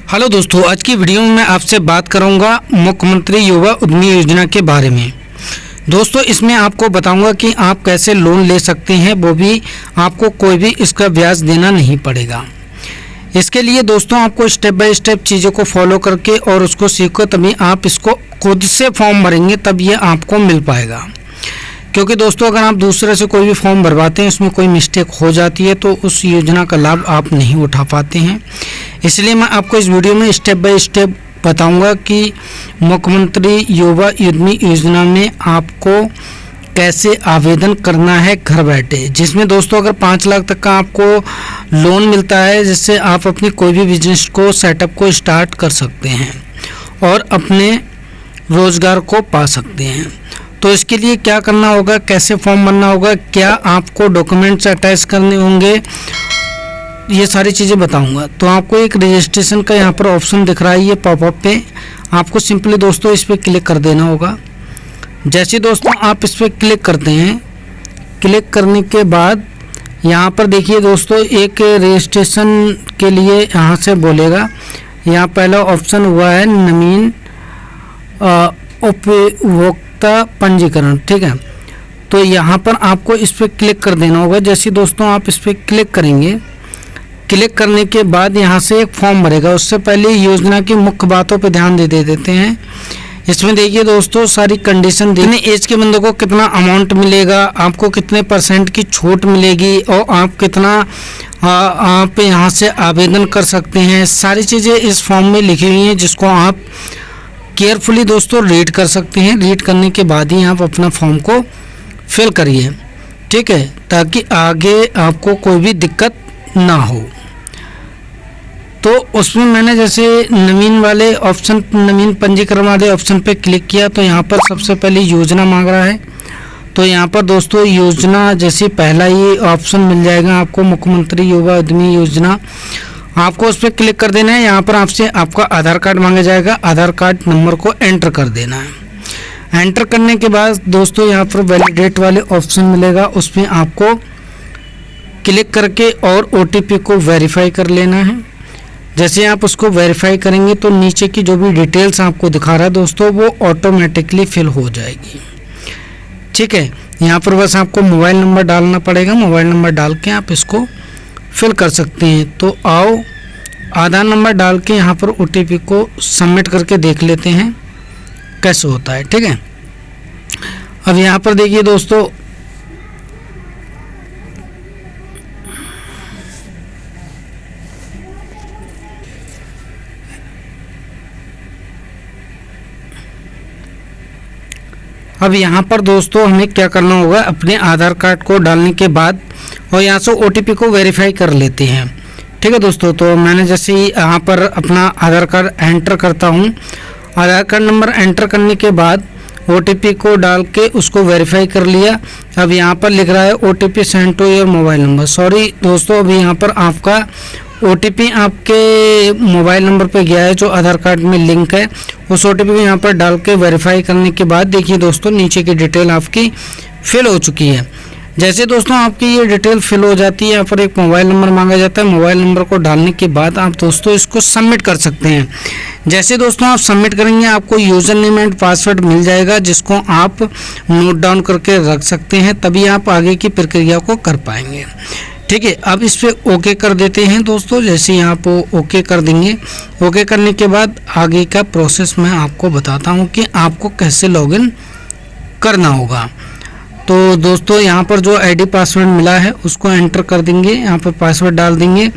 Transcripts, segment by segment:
Hello दोस्तों, आज की वीडियो में मैं आपसे बात करूंगा मुख्यमंत्री युवा उद्यमी योजना के बारे में। दोस्तों, इसमें आपको बताऊंगा कि आप कैसे लोन ले सकते हैं, वो भी आपको कोई भी इसका ब्याज देना नहीं पड़ेगा। इसके लिए दोस्तों आपको स्टेप बाय स्टेप चीज़ों को फॉलो करके और उसको सीखो, तभी आप इसको खुद से फॉर्म भरेंगे तब ये आपको मिल पाएगा। क्योंकि दोस्तों अगर आप दूसरे से कोई भी फॉर्म भरवाते हैं, उसमें कोई मिस्टेक हो जाती है तो उस योजना का लाभ आप नहीं उठा पाते हैं। इसलिए मैं आपको इस वीडियो में स्टेप बाय स्टेप बताऊंगा कि मुख्यमंत्री युवा उद्यमी योजना में आपको कैसे आवेदन करना है घर बैठे, जिसमें दोस्तों अगर 5 लाख तक का आपको लोन मिलता है, जिससे आप अपनी कोई भी बिजनेस को सेटअप को स्टार्ट कर सकते हैं और अपने रोज़गार को पा सकते हैं। तो इसके लिए क्या करना होगा, कैसे फॉर्म भरना होगा, क्या आपको डॉक्यूमेंट्स अटैच करने होंगे, ये सारी चीज़ें बताऊंगा। तो आपको एक रजिस्ट्रेशन का यहाँ पर ऑप्शन दिख रहा है, ये पॉपअप पे आपको सिंपली दोस्तों इस पर क्लिक कर देना होगा। जैसे दोस्तों आप इस पर क्लिक करते हैं, क्लिक करने के बाद यहाँ पर देखिए दोस्तों एक रजिस्ट्रेशन के लिए यहाँ से बोलेगा। यहाँ पहला ऑप्शन हुआ है नवीन उपभोक्ता पंजीकरण, ठीक है। तो यहाँ पर आपको इस पर क्लिक कर देना होगा। जैसे दोस्तों आप इस पर क्लिक करेंगे, क्लिक करने के बाद यहाँ से एक फॉर्म भरेगा। उससे पहले योजना की मुख्य बातों पर ध्यान दे देते हैं। इसमें देखिए दोस्तों सारी कंडीशन देने, एज के बंदों को कितना अमाउंट मिलेगा, आपको कितने % की छूट मिलेगी और आप कितना आप यहाँ से आवेदन कर सकते हैं, सारी चीज़ें इस फॉर्म में लिखी हुई हैं, जिसको आप केयरफुली दोस्तों रीड कर सकते हैं। रीड करने के बाद ही आप अपना फॉर्म को फिल करिए, ठीक है, ताकि आगे आपको कोई भी दिक्कत ना हो। तो उसमें मैंने जैसे नवीन वाले ऑप्शन, नवीन पंजीकरण वाले ऑप्शन पे क्लिक किया तो यहाँ पर सबसे पहले योजना मांग रहा है। तो यहाँ पर दोस्तों योजना जैसे पहला ही ऑप्शन मिल जाएगा आपको, मुख्यमंत्री युवा उद्यमी योजना, आपको उस पर क्लिक कर देना है। यहाँ पर आपसे आपका आधार कार्ड मांगा जाएगा, आधार कार्ड नंबर को एंटर कर देना है। एंटर करने के बाद दोस्तों यहाँ पर वैलिडेट वाले ऑप्शन मिलेगा, उसमें आपको क्लिक करके और OTP को वेरीफाई कर लेना है। जैसे आप उसको वेरीफाई करेंगे तो नीचे की जो भी डिटेल्स आपको दिखा रहा है दोस्तों वो ऑटोमेटिकली फिल हो जाएगी, ठीक है। यहाँ पर बस आपको मोबाइल नंबर डालना पड़ेगा, मोबाइल नंबर डाल के आप इसको फिल कर सकते हैं। तो आओ आधार नंबर डाल के यहाँ पर OTP को सबमिट करके देख लेते हैं कैसे होता है, ठीक है। अब यहाँ पर देखिए दोस्तों अब यहाँ पर दोस्तों हमें क्या करना होगा, अपने आधार कार्ड को डालने के बाद और यहाँ से OTP को वेरीफाई कर लेते हैं, ठीक है दोस्तों। तो मैंने जैसे ही यहाँ पर अपना आधार कार्ड एंटर करता हूँ, आधार कार्ड नंबर एंटर करने के बाद OTP को डाल के उसको वेरीफाई कर लिया। अब यहाँ पर लिख रहा है OTP send to your mobile number. Sorry दोस्तों, अभी यहाँ पर आपका OTP आपके मोबाइल नंबर पे गया है जो आधार कार्ड में लिंक है। उस OTP को यहाँ पर डाल के वेरीफाई करने के बाद देखिए दोस्तों नीचे की डिटेल आपकी फिल हो चुकी है। जैसे दोस्तों आपकी ये डिटेल फिल हो जाती है, यहाँ पर एक मोबाइल नंबर मांगा जाता है। मोबाइल नंबर को डालने के बाद आप दोस्तों इसको सबमिट कर सकते हैं। जैसे दोस्तों आप सबमिट करेंगे आपको यूज़र नेम एंड पासवर्ड मिल जाएगा, जिसको आप नोट डाउन करके रख सकते हैं, तभी आप आगे की प्रक्रिया को कर पाएंगे, ठीक है। अब इस पर ओके कर देते हैं दोस्तों। जैसे ही आप ओके कर देंगे, ओके करने के बाद आगे का प्रोसेस मैं आपको बताता हूँ कि आपको कैसे लॉगिन करना होगा। तो दोस्तों यहाँ पर जो ID पासवर्ड मिला है उसको एंटर कर देंगे, यहाँ पर पासवर्ड डाल देंगे।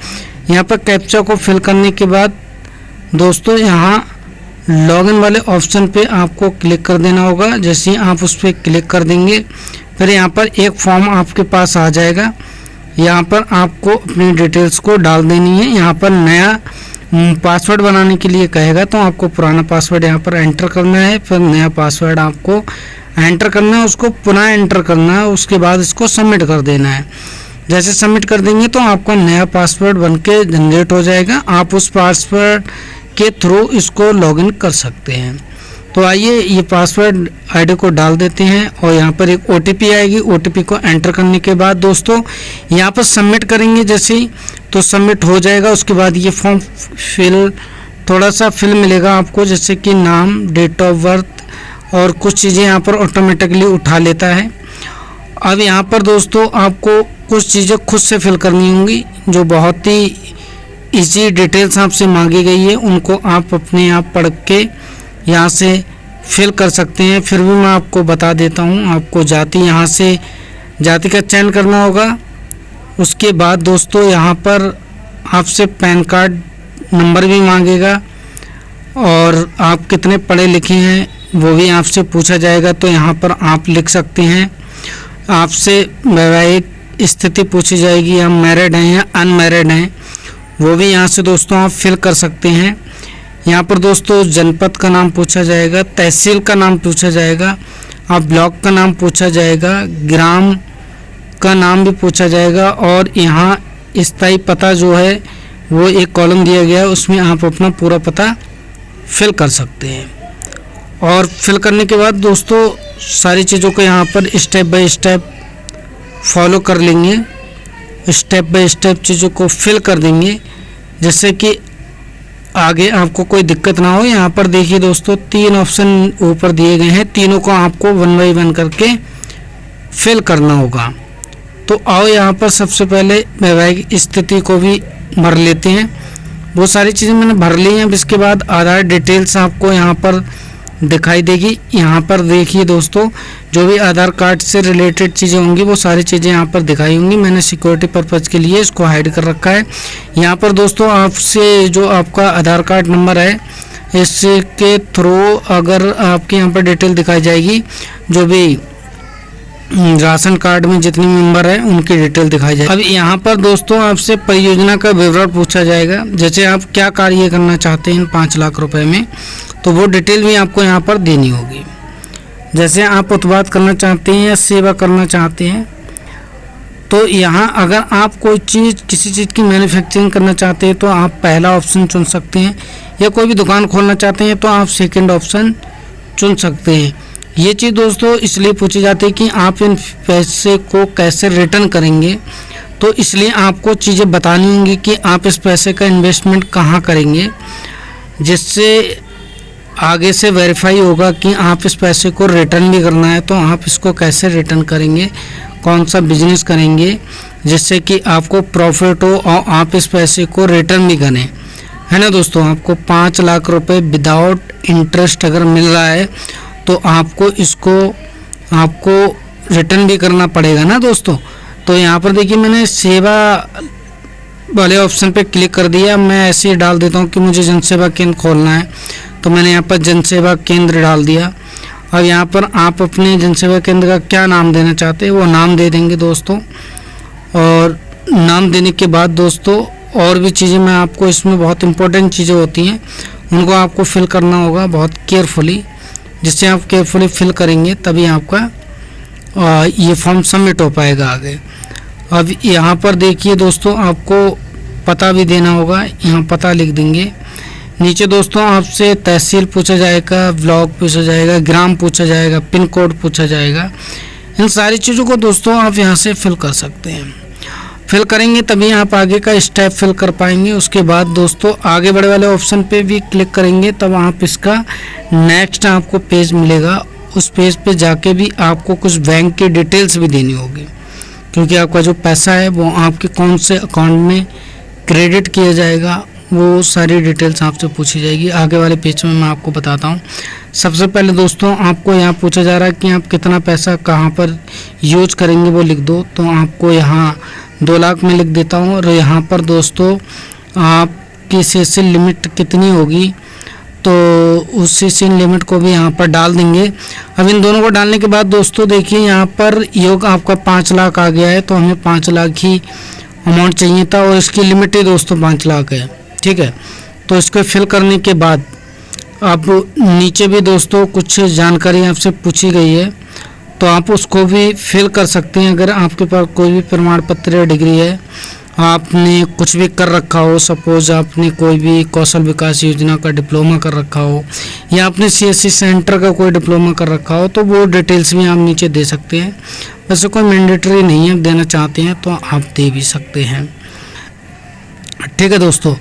यहाँ पर कैप्चा को फिल करने के बाद दोस्तों यहाँ लॉगिन वाले ऑप्शन पे आपको क्लिक कर देना होगा। जैसे ही आप उस पर क्लिक कर देंगे फिर यहाँ पर एक फॉर्म आपके पास आ जाएगा। यहाँ पर आपको अपनी डिटेल्स को डाल देनी है। यहाँ पर नया पासवर्ड बनाने के लिए कहेगा तो आपको पुराना पासवर्ड यहाँ पर एंटर करना है, फिर नया पासवर्ड आपको एंटर करना है, उसको पुनः एंटर करना है, उसके बाद इसको सबमिट कर देना है। जैसे सबमिट कर देंगे तो आपका नया पासवर्ड बनके जनरेट हो जाएगा। आप उस पासवर्ड के थ्रू इसको लॉगिन कर सकते हैं। तो आइए ये पासवर्ड ID को डाल देते हैं और यहाँ पर एक OTP आएगी। OTP को एंटर करने के बाद दोस्तों यहाँ पर सबमिट करेंगे जैसे ही, तो सबमिट हो जाएगा। उसके बाद ये फॉर्म फिल थोड़ा सा फिल मिलेगा आपको, जैसे कि नाम, डेट ऑफ बर्थ और कुछ चीज़ें यहाँ पर ऑटोमेटिकली उठा लेता है। अब यहाँ पर दोस्तों आपको कुछ चीज़ें खुद से फिल करनी होंगी, जो बहुत ही इजी डिटेल्स आपसे मांगी गई है, उनको आप अपने आप पढ़ के यहाँ से फिल कर सकते हैं। फिर भी मैं आपको बता देता हूँ। आपको जाति, यहाँ से जाति का चयन करना होगा। उसके बाद दोस्तों यहाँ पर आपसे पैन कार्ड नंबर भी मांगेगा और आप कितने पढ़े लिखे हैं वो भी आपसे पूछा जाएगा। तो यहाँ पर आप लिख सकते हैं। आपसे वैवाहिक स्थिति पूछी जाएगी, हम मैरिड हैं या अनमैरिड हैं, वो भी यहाँ से दोस्तों आप फिल कर सकते हैं। यहाँ पर दोस्तों जनपद का नाम पूछा जाएगा, तहसील का नाम पूछा जाएगा, आप ब्लॉक का नाम पूछा जाएगा, ग्राम का नाम भी पूछा जाएगा और यहाँ स्थायी पता जो है वो एक कॉलम दिया गया है, उसमें आप अपना पूरा पता फिल कर सकते हैं। और फिल करने के बाद दोस्तों सारी चीज़ों को यहाँ पर स्टेप बाय स्टेप फॉलो कर लेंगे, स्टेप बाय स्टेप चीज़ों को फिल कर देंगे, जैसे कि आगे आपको कोई दिक्कत ना हो। यहाँ पर देखिए दोस्तों 3 ऑप्शन ऊपर दिए गए हैं, तीनों को आपको 1 बाय 1 करके फिल करना होगा। तो आओ यहाँ पर सबसे पहले वैवाहिक स्थिति को भी भर लेते हैं। वो सारी चीज़ें मैंने भर ली हैं। अब इसके बाद आधार डिटेल्स आपको यहाँ पर दिखाई देगी। यहाँ पर देखिए दोस्तों, जो भी आधार कार्ड से रिलेटेड चीज़ें होंगी वो सारी चीज़ें यहाँ पर दिखाई होंगी। मैंने सिक्योरिटी पर्पज़ के लिए इसको हाइड कर रखा है। यहाँ पर दोस्तों आपसे जो आपका आधार कार्ड नंबर है, इसके थ्रू अगर आपके यहाँ पर डिटेल दिखाई जाएगी, जो भी राशन कार्ड में जितने मेंबर हैं उनकी डिटेल दिखाई जाएगी। अब यहाँ पर दोस्तों आपसे परियोजना का विवरण पूछा जाएगा, जैसे आप क्या कार्य करना चाहते हैं इन 5 लाख रुपए में, तो वो डिटेल भी आपको यहाँ पर देनी होगी। जैसे आप उत्पाद करना चाहते हैं या सेवा करना चाहते हैं, तो यहाँ अगर आप कोई चीज़, किसी चीज़ की मैन्युफैक्चरिंग करना चाहते हैं तो आप पहला ऑप्शन चुन सकते हैं, या कोई भी दुकान खोलना चाहते हैं तो आप सेकंड ऑप्शन चुन सकते हैं। ये चीज़ दोस्तों इसलिए पूछी जाती है कि आप इन पैसे को कैसे रिटर्न करेंगे, तो इसलिए आपको चीज़ें बतानी होंगी कि आप इस पैसे का इन्वेस्टमेंट कहाँ करेंगे, जिससे आगे से वेरीफाई होगा कि आप इस पैसे को रिटर्न भी करना है, तो आप इसको कैसे रिटर्न करेंगे, कौन सा बिजनेस करेंगे जिससे कि आपको प्रॉफिट हो और आप इस पैसे को रिटर्न भी करें, है ना दोस्तों। आपको 5 लाख रुपए विदाउट इंटरेस्ट अगर मिल रहा है तो आपको इसको रिटर्न भी करना पड़ेगा ना दोस्तों। तो यहाँ पर देखिए मैंने सेवा वाले ऑप्शन पे क्लिक कर दिया। मैं ऐसे ही डाल देता हूँ कि मुझे जनसेवा केंद्र खोलना है, तो मैंने यहाँ पर जनसेवा केंद्र डाल दिया। और यहाँ पर आप अपने जनसेवा केंद्र का क्या नाम देना चाहते हैं वो नाम दे देंगे दोस्तों। और नाम देने के बाद दोस्तों और भी चीज़ें मैं आपको, इसमें बहुत इंपॉर्टेंट चीज़ें होती हैं, उनको आपको फिल करना होगा बहुत केयरफुली। जिससे आप केयरफुली फिल करेंगे तभी आपका ये फॉर्म सबमिट हो पाएगा आगे। अब यहाँ पर देखिए दोस्तों आपको पता भी देना होगा, यहाँ पता लिख देंगे। नीचे दोस्तों आपसे तहसील पूछा जाएगा, ब्लॉक पूछा जाएगा, ग्राम पूछा जाएगा, पिन कोड पूछा जाएगा। इन सारी चीज़ों को दोस्तों आप यहाँ से फिल कर सकते हैं। फिल करेंगे तभी आप आगे का स्टेप फिल कर पाएंगे। उसके बाद दोस्तों आगे बढ़े वाले ऑप्शन पे भी क्लिक करेंगे तब आप इसका नेक्स्ट आपको पेज मिलेगा। उस पेज पे जाके भी आपको कुछ बैंक की डिटेल्स भी देनी होगी, क्योंकि आपका जो पैसा है वो आपके कौन से अकाउंट में क्रेडिट किया जाएगा, वो सारी डिटेल्स आपसे पूछी जाएगी। आगे वाले पेज में मैं आपको बताता हूँ। सबसे पहले दोस्तों आपको यहाँ पूछा जा रहा है कि आप कितना पैसा कहाँ पर यूज करेंगे, वो लिख दो। तो आपको यहाँ 2 लाख में लिख देता हूँ। और यहाँ पर दोस्तों आपकी सीसी लिमिट कितनी होगी, तो उस सीसी लिमिट को भी यहाँ पर डाल देंगे। अब इन दोनों को डालने के बाद दोस्तों देखिए यहाँ पर योग आपका 5 लाख आ गया है, तो हमें 5 लाख ही अमाउंट चाहिए था और इसकी लिमिट ही दोस्तों 5 लाख है, ठीक है। तो इसको फिल करने के बाद अब नीचे भी दोस्तों कुछ जानकारी आपसे पूछी गई है, तो आप उसको भी फिल कर सकते हैं। अगर आपके पास कोई भी प्रमाण पत्र या डिग्री है, आपने कुछ भी कर रखा हो, सपोज आपने कोई भी कौशल विकास योजना का डिप्लोमा कर रखा हो या आपने CSC सेंटर का कोई डिप्लोमा कर रखा हो, तो वो डिटेल्स भी आप नीचे दे सकते हैं। वैसे कोई मैंडेटरी नहीं है, देना चाहते हैं तो आप दे भी सकते हैं, ठीक है दोस्तों।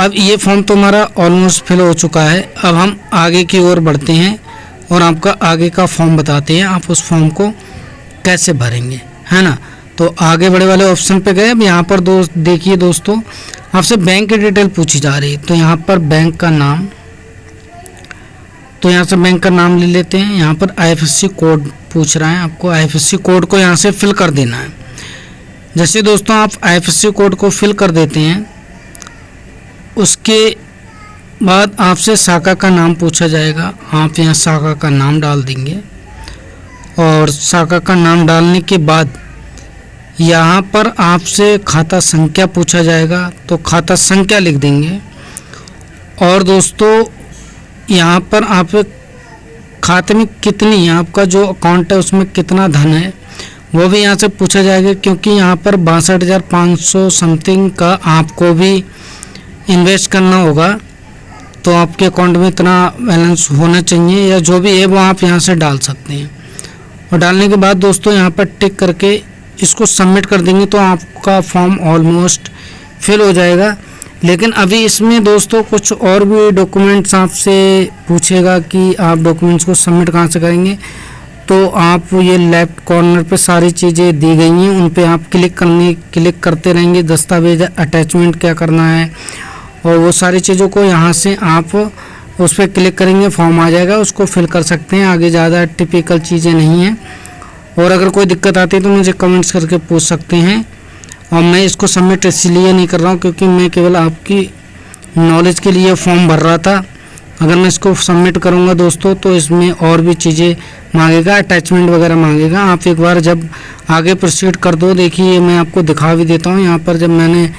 अब ये फॉर्म तो हमारा ऑलमोस्ट फिल हो चुका है। अब हम आगे की ओर बढ़ते हैं और आपका आगे का फॉर्म बताते हैं, आप उस फॉर्म को कैसे भरेंगे, है ना। तो आगे बड़े वाले ऑप्शन पे गए। अब यहाँ पर देखिए दोस्तों, आपसे बैंक की डिटेल पूछी जा रही है। तो यहाँ पर बैंक का नाम, तो यहाँ से बैंक का नाम ले लेते हैं। यहाँ पर IFSC कोड पूछ रहा है, आपको IFSC कोड को यहाँ से फिल कर देना है। जैसे दोस्तों आप IFSC कोड को फिल कर देते हैं, उसके बाद आपसे शाखा का नाम पूछा जाएगा। आप यहाँ शाखा का नाम डाल देंगे और शाखा का नाम डालने के बाद यहाँ पर आपसे खाता संख्या पूछा जाएगा, तो खाता संख्या लिख देंगे। और दोस्तों यहाँ पर आप खाते में कितनी, आपका जो अकाउंट है उसमें कितना धन है वो भी यहाँ से पूछा जाएगा, क्योंकि यहाँ पर 62,500 समथिंग का आपको भी इन्वेस्ट करना होगा। तो आपके अकाउंट में इतना बैलेंस होना चाहिए, या जो भी है वो आप यहाँ से डाल सकते हैं। और डालने के बाद दोस्तों यहाँ पर टिक करके इसको सबमिट कर देंगे, तो आपका फॉर्म ऑलमोस्ट फिल हो जाएगा। लेकिन अभी इसमें दोस्तों कुछ और भी डॉक्यूमेंट्स आपसे पूछेगा कि आप डॉक्यूमेंट्स को सबमिट कहाँ से करेंगे। तो आप ये लेफ्ट कॉर्नर पे सारी चीज़ें दी गई हैं, उन पे आप क्लिक करते रहेंगे। दस्तावेज अटैचमेंट क्या करना है और वो सारी चीज़ों को यहाँ से आप उस पर क्लिक करेंगे, फॉर्म आ जाएगा, उसको फिल कर सकते हैं। आगे ज़्यादा टिपिकल चीज़ें नहीं हैं। और अगर कोई दिक्कत आती है तो मुझे कमेंट्स करके पूछ सकते हैं। और मैं इसको सबमिट इसलिए नहीं कर रहा हूँ क्योंकि मैं केवल आपकी नॉलेज के लिए फॉर्म भर रहा था। अगर मैं इसको सबमिट करूँगा दोस्तों तो इसमें और भी चीज़ें मांगेगा, अटैचमेंट वगैरह मांगेगा। आप एक बार जब आगे प्रोसीड कर दो, देखिए मैं आपको दिखा भी देता हूँ। यहाँ पर जब मैंने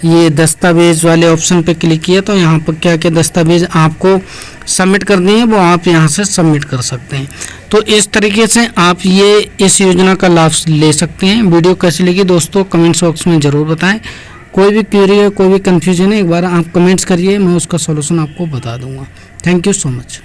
ये दस्तावेज वाले ऑप्शन पे क्लिक किया तो यहाँ पर क्या क्या दस्तावेज आपको सबमिट करनी है वो आप यहाँ से सबमिट कर सकते हैं। तो इस तरीके से आप ये इस योजना का लाभ ले सकते हैं। वीडियो कैसी लगी दोस्तों कमेंट्स बॉक्स में ज़रूर बताएं। कोई भी क्वेरी है, कोई भी कन्फ्यूजन है, एक बार आप कमेंट्स करिए, मैं उसका सॉल्यूशन आपको बता दूंगा। Thank you so much.